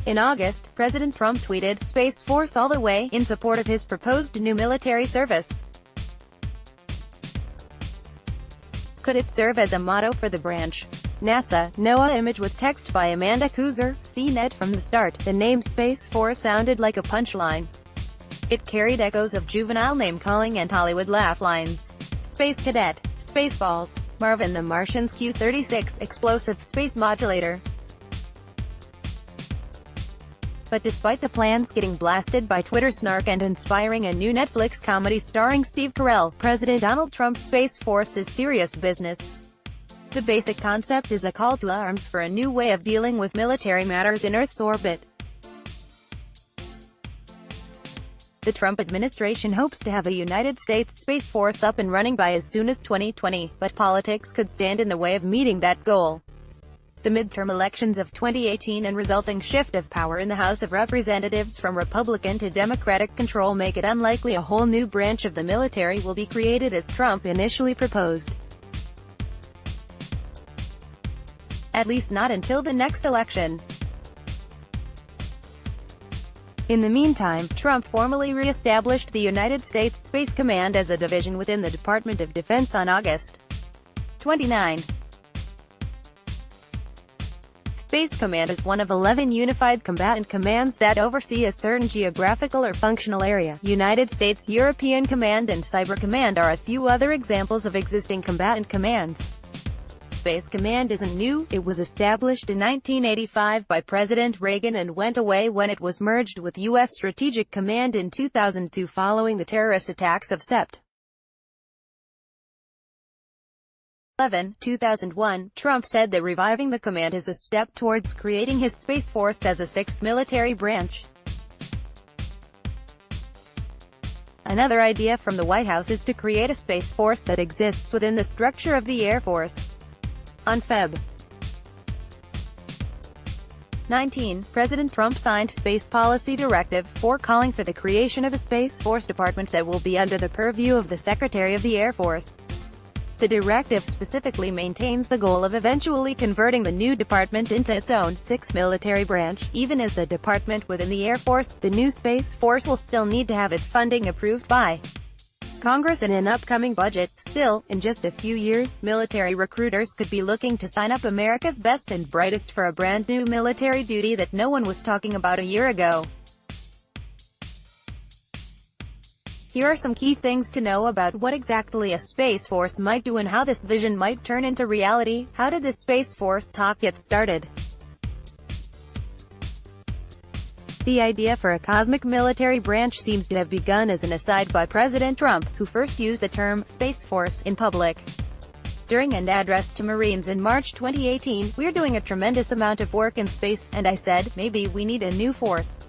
In August, President Trump tweeted, "Space Force all the way," in support of his proposed new military service. Could it serve as a motto for the branch? NASA, NOAA. Image with text by Amanda Kuzer, CNET. From the start, the name Space Force sounded like a punchline. It carried echoes of juvenile name-calling and Hollywood laugh lines. Space Cadet, Spaceballs, Marvin the Martian's Q-36 explosive space modulator. But despite the plans getting blasted by Twitter snark and inspiring a new Netflix comedy starring Steve Carell, President Donald Trump's Space Force is serious business. The basic concept is a call to arms for a new way of dealing with military matters in Earth's orbit. The Trump administration hopes to have a United States Space Force up and running by as soon as 2020, but politics could stand in the way of meeting that goal. The midterm elections of 2018 and resulting shift of power in the House of Representatives from Republican to Democratic control make it unlikely a whole new branch of the military will be created as Trump initially proposed. At least not until the next election. In the meantime, Trump formally re-established the United States Space Command as a division within the Department of Defense on August 29. Space Command is one of 11 unified combatant commands that oversee a certain geographical or functional area. United States European Command and Cyber Command are a few other examples of existing combatant commands. Space Command isn't new. It was established in 1985 by President Reagan and went away when it was merged with U.S. Strategic Command in 2002 following the terrorist attacks of Sept. 11, 2001, Trump said that reviving the command is a step towards creating his Space Force as a sixth military branch. Another idea from the White House is to create a Space Force that exists within the structure of the Air Force. On Feb. 19, President Trump signed Space Policy Directive 4 calling for the creation of a Space Force department that will be under the purview of the Secretary of the Air Force. The directive specifically maintains the goal of eventually converting the new department into its own, sixth military branch. Even as a department within the Air Force, the new Space Force will still need to have its funding approved by Congress in an upcoming budget. Still, in just a few years, military recruiters could be looking to sign up America's best and brightest for a brand new military duty that no one was talking about a year ago. Here are some key things to know about what exactly a Space Force might do and how this vision might turn into reality. How did this Space Force talk get started? The idea for a cosmic military branch seems to have begun as an aside by President Trump, who first used the term Space Force in public. During an address to Marines in March 2018, "We're doing a tremendous amount of work in space, and I said, maybe we need a new force.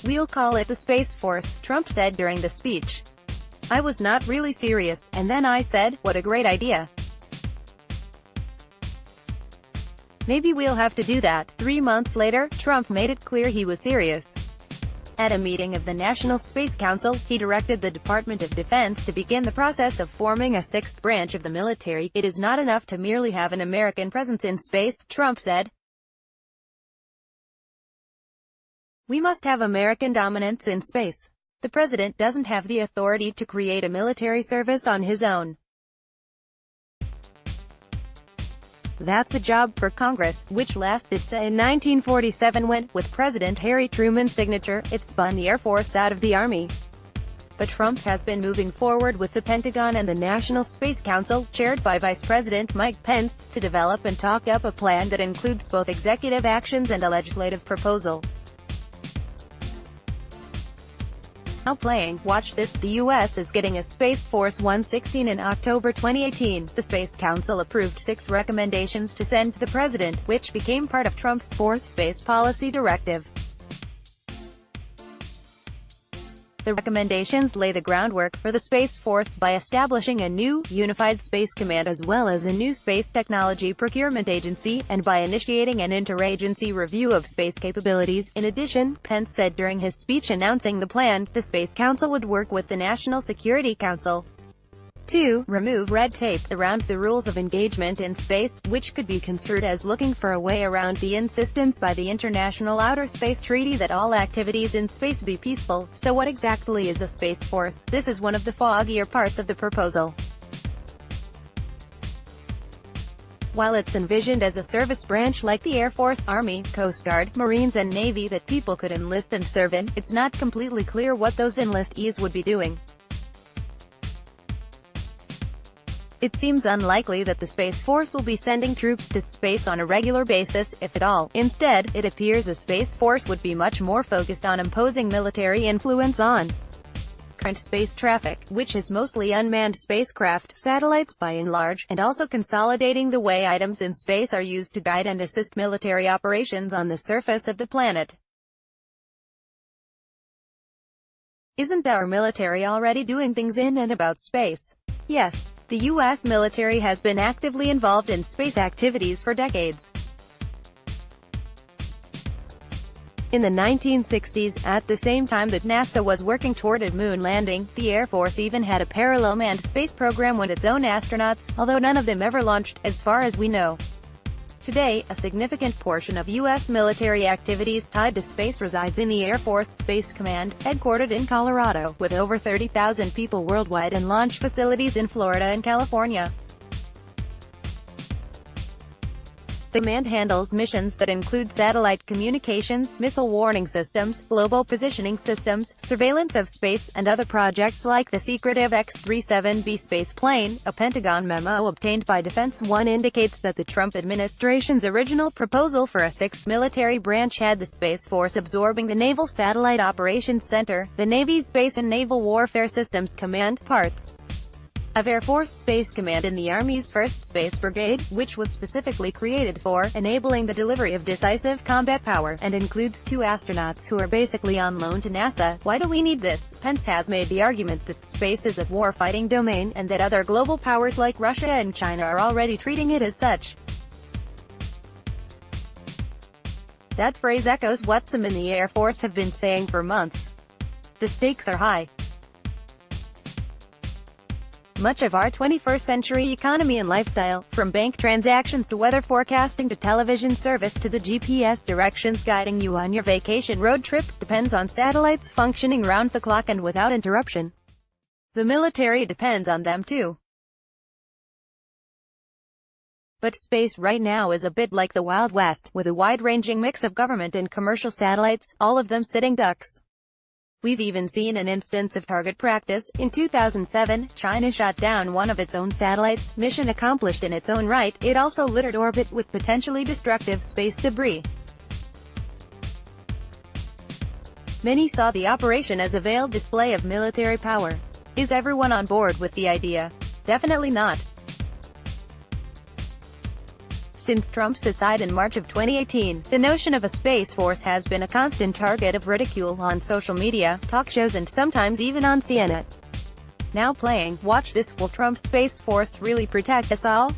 We'll call it the Space Force," Trump said during the speech. "I was not really serious, and then I said, what a great idea. Maybe we'll have to do that." 3 months later, Trump made it clear he was serious. At a meeting of the National Space Council, he directed the Department of Defense to begin the process of forming a sixth branch of the military. "It is not enough to merely have an American presence in space," Trump said. "We must have American dominance in space. The president doesn't have the authority to create a military service on his own. That's a job for Congress," which last it said in 1947 when, with President Harry Truman's signature, it spun the Air Force out of the Army. But Trump has been moving forward with the Pentagon and the National Space Council, chaired by Vice President Mike Pence, to develop and talk up a plan that includes both executive actions and a legislative proposal. Now playing, watch this, the U.S. is getting a Space Force 116 in October 2018. The Space Council approved 6 recommendations to send to the president, which became part of Trump's 4th Space Policy Directive. The recommendations lay the groundwork for the Space Force by establishing a new, unified Space Command as well as a new Space Technology Procurement Agency, and by initiating an interagency review of space capabilities. In addition, Pence said during his speech announcing the plan, the Space Council would work with the National Security Council 2. Remove red tape around the rules of engagement in space, which could be construed as looking for a way around the insistence by the International Outer Space Treaty that all activities in space be peaceful. So what exactly is a Space Force? This is one of the foggier parts of the proposal. While it's envisioned as a service branch like the Air Force, Army, Coast Guard, Marines and Navy that people could enlist and serve in, it's not completely clear what those enlistees would be doing. It seems unlikely that the Space Force will be sending troops to space on a regular basis, if at all. Instead, it appears a Space Force would be much more focused on imposing military influence on current space traffic, which is mostly unmanned spacecraft, satellites by and large, and also consolidating the way items in space are used to guide and assist military operations on the surface of the planet. Isn't our military already doing things in and about space? Yes, the U.S. military has been actively involved in space activities for decades. In the 1960s, at the same time that NASA was working toward a moon landing, the Air Force even had a parallel manned space program with its own astronauts, although none of them ever launched, as far as we know. Today, a significant portion of U.S. military activities tied to space resides in the Air Force Space Command, headquartered in Colorado, with over 30,000 people worldwide and launch facilities in Florida and California. The command handles missions that include satellite communications, missile warning systems, global positioning systems, surveillance of space, and other projects like the secretive X-37B space plane. A Pentagon memo obtained by Defense One indicates that the Trump administration's original proposal for a sixth military branch had the Space Force absorbing the Naval Satellite Operations Center, the Navy's Space and Naval Warfare Systems Command, parts of Air Force Space Command in the Army's 1st Space Brigade, which was specifically created for enabling the delivery of decisive combat power, and includes 2 astronauts who are basically on loan to NASA. Why do we need this? Pence has made the argument that space is a war-fighting domain, and that other global powers like Russia and China are already treating it as such. That phrase echoes what some in the Air Force have been saying for months. The stakes are high. Much of our 21st century economy and lifestyle, from bank transactions to weather forecasting to television service to the GPS directions guiding you on your vacation road trip, depends on satellites functioning round the clock and without interruption. The military depends on them too. But space right now is a bit like the Wild West, with a wide-ranging mix of government and commercial satellites, all of them sitting ducks. We've even seen an instance of target practice. In 2007, China shot down one of its own satellites, mission accomplished in its own right. It also littered orbit with potentially destructive space debris. Many saw the operation as a veiled display of military power. Is everyone on board with the idea? Definitely not. Since Trump's aside in March of 2018, the notion of a Space Force has been a constant target of ridicule on social media, talk shows and sometimes even on CNN. Now playing, watch this, will Trump's Space Force really protect us all?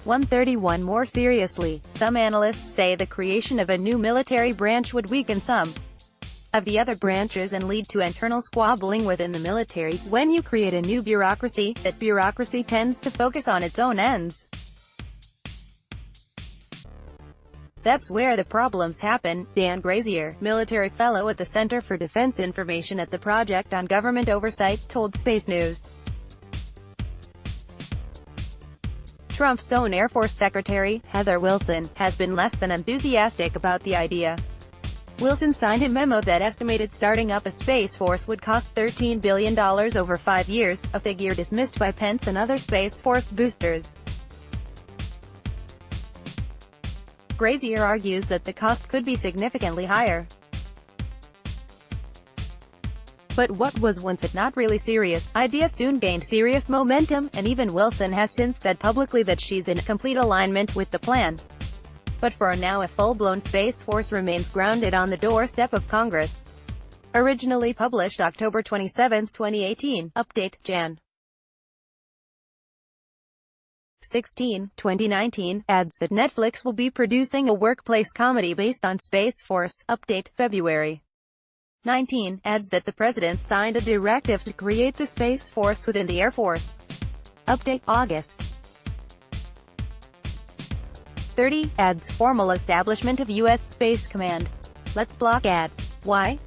131 More seriously, some analysts say the creation of a new military branch would weaken some of the other branches and lead to internal squabbling within the military. When you create a new bureaucracy, that bureaucracy tends to focus on its own ends. That's where the problems happen. Dan Grazier, military fellow at the Center for Defense Information at the Project on Government Oversight, told Space News. Trump's own Air Force Secretary, Heather Wilson, has been less than enthusiastic about the idea. Wilson signed a memo that estimated starting up a Space Force would cost $13 billion over 5 years, a figure dismissed by Pence and other Space Force boosters. Grazier argues that the cost could be significantly higher. But what was once a not really serious idea soon gained serious momentum, and even Wilson has since said publicly that she's in complete alignment with the plan. But for now a full-blown Space Force remains grounded on the doorstep of Congress. Originally published October 27, 2018, update, Jan. 16, 2019, adds that Netflix will be producing a workplace comedy based on Space Force, update, February 19, adds that the president signed a directive to create the Space Force within the Air Force. Update August 30. Ads formal establishment of U.S. Space Command. Let's block ads. Why?